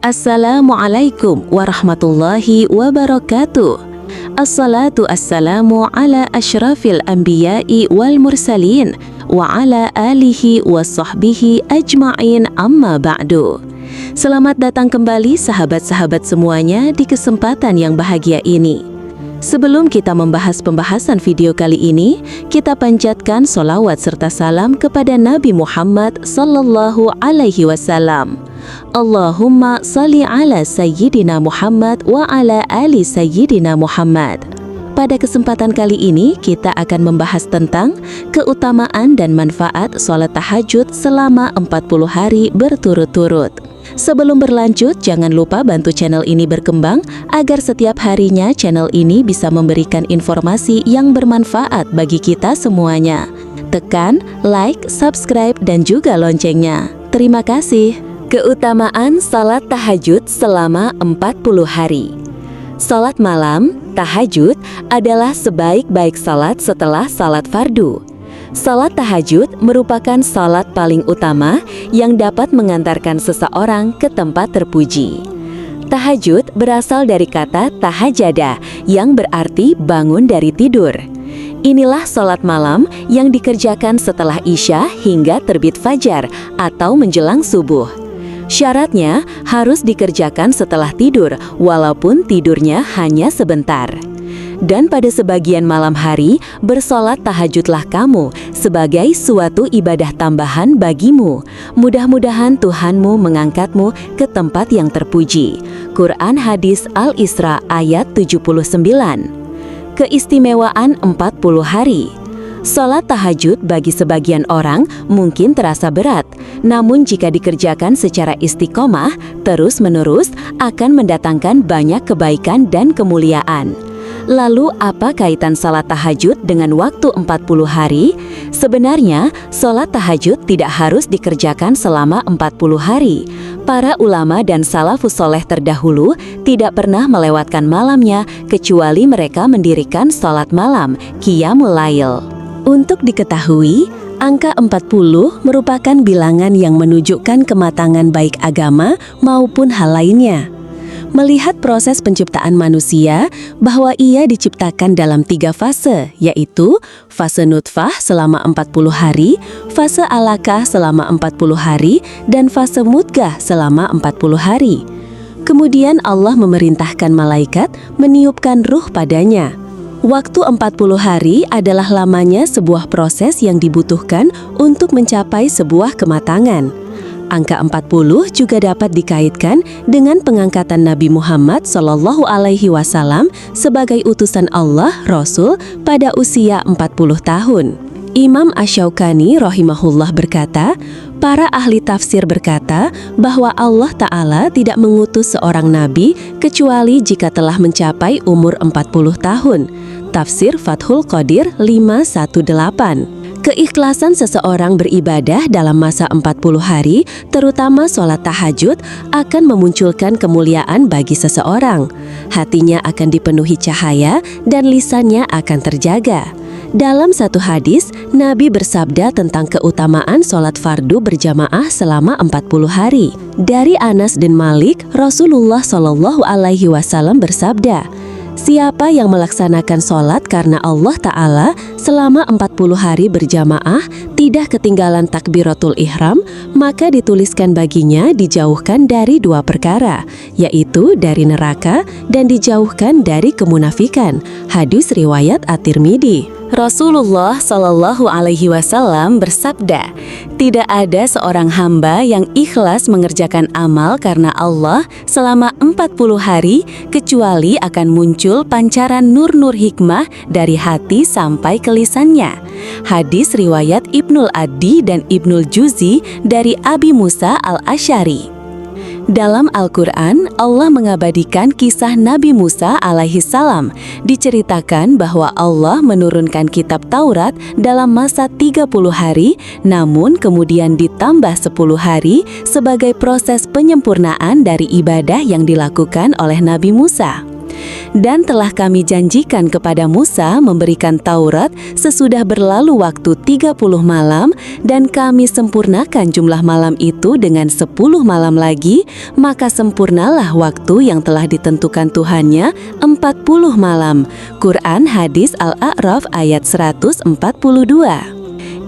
Assalamualaikum warahmatullahi wabarakatuh. Assalatu assalamu ala asyrafil anbiya'i wal mursalin wa ala alihi wa sahbihi ajma'in amma ba'du. Selamat datang kembali sahabat-sahabat semuanya di kesempatan yang bahagia ini. Sebelum kita membahas pembahasan video kali ini, kita panjatkan sholawat serta salam kepada Nabi Muhammad sallallahu alaihi wasallam. Allahumma salli ala Sayyidina Muhammad wa ala ali Sayyidina Muhammad. Pada kesempatan kali ini, kita akan membahas tentang keutamaan dan manfaat sholat tahajud selama 40 hari berturut-turut. Sebelum berlanjut, jangan lupa bantu channel ini berkembang agar setiap harinya channel ini bisa memberikan informasi yang bermanfaat bagi kita semuanya. Tekan like, subscribe, dan juga loncengnya. Terima kasih. Keutamaan salat tahajud selama 40 hari. Salat malam, tahajud, adalah sebaik-baik salat setelah salat fardu. Salat tahajud merupakan salat paling utama yang dapat mengantarkan seseorang ke tempat terpuji. Tahajud berasal dari kata tahajada yang berarti bangun dari tidur. Inilah salat malam yang dikerjakan setelah Isya hingga terbit fajar atau menjelang subuh. Syaratnya harus dikerjakan setelah tidur, walaupun tidurnya hanya sebentar. Dan pada sebagian malam hari, bersolat tahajudlah kamu sebagai suatu ibadah tambahan bagimu. Mudah-mudahan Tuhanmu mengangkatmu ke tempat yang terpuji. Quran Hadis Al-Isra ayat 79. Keistimewaan 40 hari. Sholat tahajud bagi sebagian orang mungkin terasa berat, namun jika dikerjakan secara istiqomah, terus-menerus akan mendatangkan banyak kebaikan dan kemuliaan. Lalu apa kaitan salat tahajud dengan waktu 40 hari? Sebenarnya, salat tahajud tidak harus dikerjakan selama 40 hari. Para ulama dan salafus soleh terdahulu tidak pernah melewatkan malamnya kecuali mereka mendirikan salat malam, qiyamul lail. Untuk diketahui, angka 40 merupakan bilangan yang menunjukkan kematangan baik agama maupun hal lainnya. Melihat proses penciptaan manusia, bahwa ia diciptakan dalam 3 fase, yaitu fase nutfah selama 40 hari, fase alaqah selama 40 hari, dan fase mudghah selama 40 hari. Kemudian Allah memerintahkan malaikat meniupkan ruh padanya. Waktu 40 hari adalah lamanya sebuah proses yang dibutuhkan untuk mencapai sebuah kematangan. Angka 40 juga dapat dikaitkan dengan pengangkatan Nabi Muhammad SAW sebagai utusan Allah Rasul pada usia 40 tahun. Imam Asy-Syaukani rahimahullah berkata, para ahli tafsir berkata bahwa Allah Ta'ala tidak mengutus seorang nabi kecuali jika telah mencapai umur 40 tahun. Tafsir Fathul Qadir 518. Keikhlasan seseorang beribadah dalam masa 40 hari, terutama sholat tahajud, akan memunculkan kemuliaan bagi seseorang. Hatinya akan dipenuhi cahaya dan lisannya akan terjaga. Dalam satu hadis, Nabi bersabda tentang keutamaan sholat fardu berjamaah selama 40 hari. Dari Anas bin Malik, Rasulullah SAW bersabda, siapa yang melaksanakan sholat karena Allah Ta'ala selama 40 hari berjamaah tidak ketinggalan takbiratul ihram, maka dituliskan baginya dijauhkan dari 2 perkara, yaitu dari neraka dan dijauhkan dari kemunafikan. Hadis riwayat At-Tirmidzi. Rasulullah Shallallahu Alaihi Wasallam bersabda, tidak ada seorang hamba yang ikhlas mengerjakan amal karena Allah selama 40 hari kecuali akan muncul pancaran nur-nur hikmah dari hati sampai ke lisannya. Hadis riwayat Ibnul Addi dan Ibnul Juzi dari Abi Musa Al-Asy'ari. Dalam Al-Quran, Allah mengabadikan kisah Nabi Musa alaihissalam. Diceritakan bahwa Allah menurunkan kitab Taurat dalam masa 30 hari, namun kemudian ditambah 10 hari sebagai proses penyempurnaan dari ibadah yang dilakukan oleh Nabi Musa. Dan telah kami janjikan kepada Musa memberikan Taurat sesudah berlalu waktu 30 malam, dan kami sempurnakan jumlah malam itu dengan 10 malam lagi, maka sempurnalah waktu yang telah ditentukan Tuhannya 40 malam. Quran Hadis Al-A'raf ayat 142.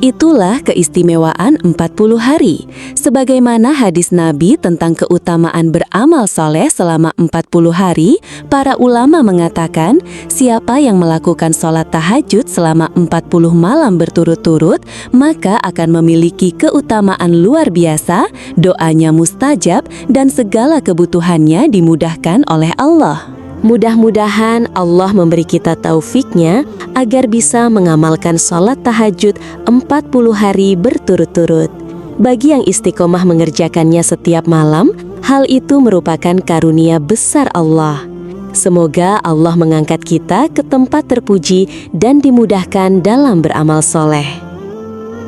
Itulah keistimewaan 40 hari. Sebagaimana hadis Nabi tentang keutamaan beramal soleh selama 40 hari, para ulama mengatakan, siapa yang melakukan sholat tahajud selama 40 malam berturut-turut, maka akan memiliki keutamaan luar biasa, doanya mustajab, dan segala kebutuhannya dimudahkan oleh Allah. Mudah-mudahan Allah memberi kita taufiknya agar bisa mengamalkan sholat tahajud 40 hari berturut-turut. Bagi yang istiqomah mengerjakannya setiap malam, hal itu merupakan karunia besar Allah. Semoga Allah mengangkat kita ke tempat terpuji dan dimudahkan dalam beramal soleh.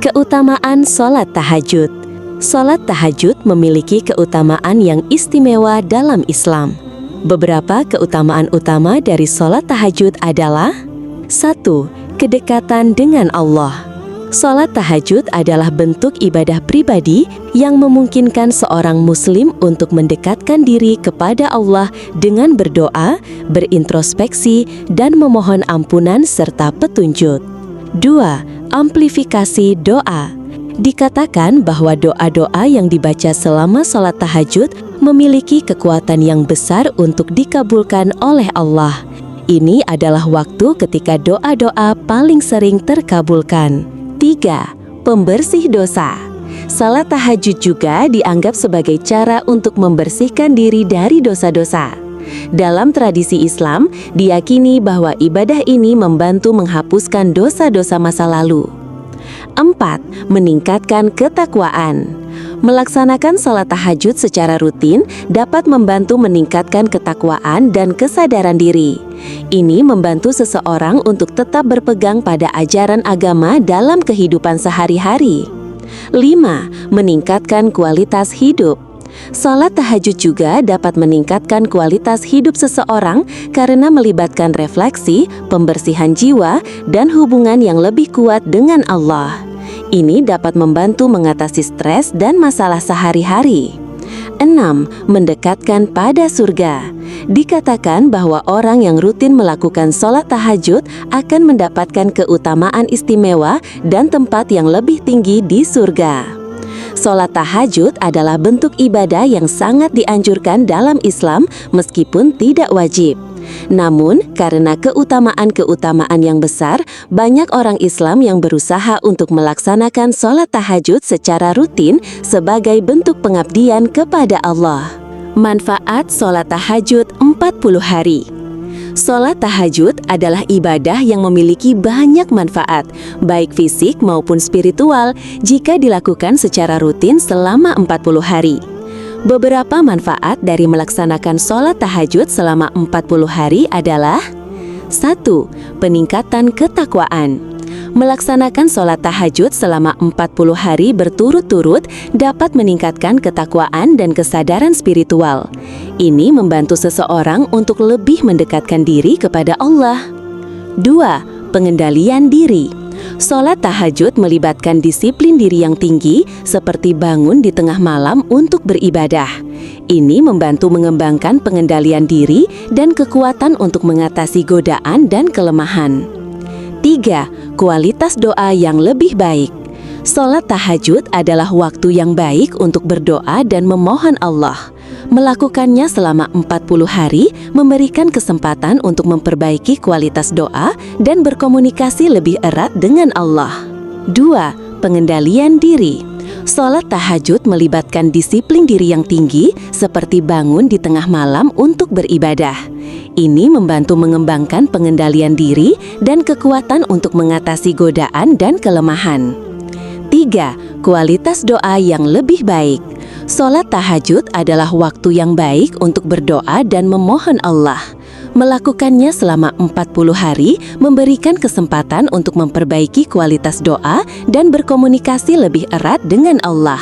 Keutamaan sholat tahajud. Sholat tahajud memiliki keutamaan yang istimewa dalam Islam. Beberapa keutamaan utama dari sholat tahajud adalah: 1. Kedekatan dengan Allah. Sholat tahajud adalah bentuk ibadah pribadi yang memungkinkan seorang muslim untuk mendekatkan diri kepada Allah dengan berdoa, berintrospeksi, dan memohon ampunan serta petunjuk. 2. Amplifikasi doa. Dikatakan bahwa doa-doa yang dibaca selama sholat tahajud memiliki kekuatan yang besar untuk dikabulkan oleh Allah. Ini adalah waktu ketika doa-doa paling sering terkabulkan. 3. Pembersih dosa. Salat tahajud juga dianggap sebagai cara untuk membersihkan diri dari dosa-dosa. Dalam tradisi Islam, diyakini bahwa ibadah ini membantu menghapuskan dosa-dosa masa lalu. 4. Meningkatkan ketakwaan. Melaksanakan salat tahajud secara rutin dapat membantu meningkatkan ketakwaan dan kesadaran diri. Ini membantu seseorang untuk tetap berpegang pada ajaran agama dalam kehidupan sehari-hari. 5. Meningkatkan kualitas hidup. Salat tahajud juga dapat meningkatkan kualitas hidup seseorang karena melibatkan refleksi, pembersihan jiwa, dan hubungan yang lebih kuat dengan Allah. Ini dapat membantu mengatasi stres dan masalah sehari-hari. 6. Mendekatkan pada surga. Dikatakan bahwa orang yang rutin melakukan sholat tahajud akan mendapatkan keutamaan istimewa dan tempat yang lebih tinggi di surga. Sholat tahajud adalah bentuk ibadah yang sangat dianjurkan dalam Islam meskipun tidak wajib. Namun, karena keutamaan-keutamaan yang besar, banyak orang Islam yang berusaha untuk melaksanakan sholat tahajud secara rutin sebagai bentuk pengabdian kepada Allah. Manfaat sholat tahajud 40 hari. Sholat tahajud adalah ibadah yang memiliki banyak manfaat, baik fisik maupun spiritual, jika dilakukan secara rutin selama 40 hari. Beberapa manfaat dari melaksanakan sholat tahajud selama 40 hari adalah: 1. Peningkatan ketakwaan. Melaksanakan sholat tahajud selama 40 hari berturut-turut dapat meningkatkan ketakwaan dan kesadaran spiritual. Ini membantu seseorang untuk lebih mendekatkan diri kepada Allah. 2. Pengendalian diri. Sholat tahajud melibatkan disiplin diri yang tinggi, seperti bangun di tengah malam untuk beribadah. Ini membantu mengembangkan pengendalian diri dan kekuatan untuk mengatasi godaan dan kelemahan. 3. Kualitas doa yang lebih baik. Sholat tahajud adalah waktu yang baik untuk berdoa dan memohon Allah. Melakukannya selama 40 hari memberikan kesempatan untuk memperbaiki kualitas doa dan berkomunikasi lebih erat dengan Allah. 2. Pengendalian diri. Sholat tahajud melibatkan disiplin diri yang tinggi, seperti bangun di tengah malam untuk beribadah. Ini membantu mengembangkan pengendalian diri dan kekuatan untuk mengatasi godaan dan kelemahan. 3. Kualitas doa yang lebih baik. Sholat tahajud adalah waktu yang baik untuk berdoa dan memohon Allah. Melakukannya selama 40 hari memberikan kesempatan untuk memperbaiki kualitas doa dan berkomunikasi lebih erat dengan Allah.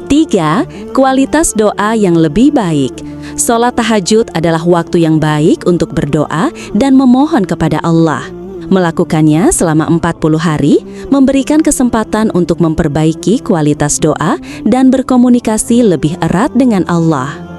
3. Kualitas doa yang lebih baik. Sholat tahajud adalah waktu yang baik untuk berdoa dan memohon kepada Allah. Melakukannya selama 40 hari memberikan kesempatan untuk memperbaiki kualitas doa dan berkomunikasi lebih erat dengan Allah.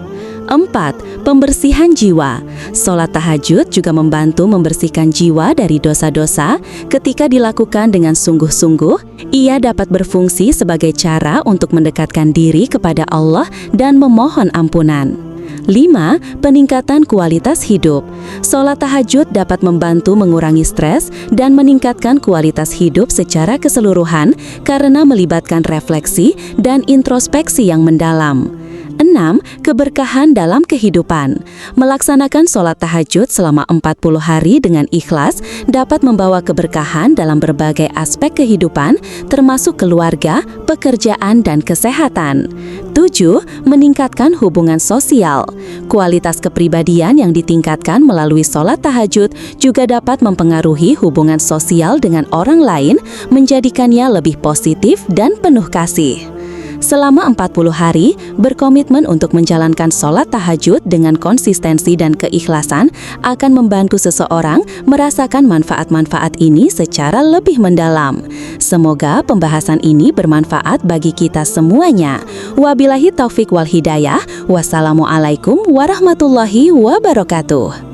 4. Pembersihan jiwa. Sholat tahajud juga membantu membersihkan jiwa dari dosa-dosa. Ketika dilakukan dengan sungguh-sungguh, ia dapat berfungsi sebagai cara untuk mendekatkan diri kepada Allah dan memohon ampunan. 5. Peningkatan kualitas hidup. Sholat tahajud dapat membantu mengurangi stres dan meningkatkan kualitas hidup secara keseluruhan karena melibatkan refleksi dan introspeksi yang mendalam. 6. Keberkahan dalam kehidupan. Melaksanakan sholat tahajud selama 40 hari dengan ikhlas dapat membawa keberkahan dalam berbagai aspek kehidupan, termasuk keluarga, pekerjaan, dan kesehatan. 7. Meningkatkan hubungan sosial. Kualitas kepribadian yang ditingkatkan melalui sholat tahajud juga dapat mempengaruhi hubungan sosial dengan orang lain, menjadikannya lebih positif dan penuh kasih. Selama 40 hari, berkomitmen untuk menjalankan sholat tahajud dengan konsistensi dan keikhlasan akan membantu seseorang merasakan manfaat-manfaat ini secara lebih mendalam. Semoga pembahasan ini bermanfaat bagi kita semuanya. Wabillahi taufik wal hidayah. Wassalamualaikum warahmatullahi wabarakatuh.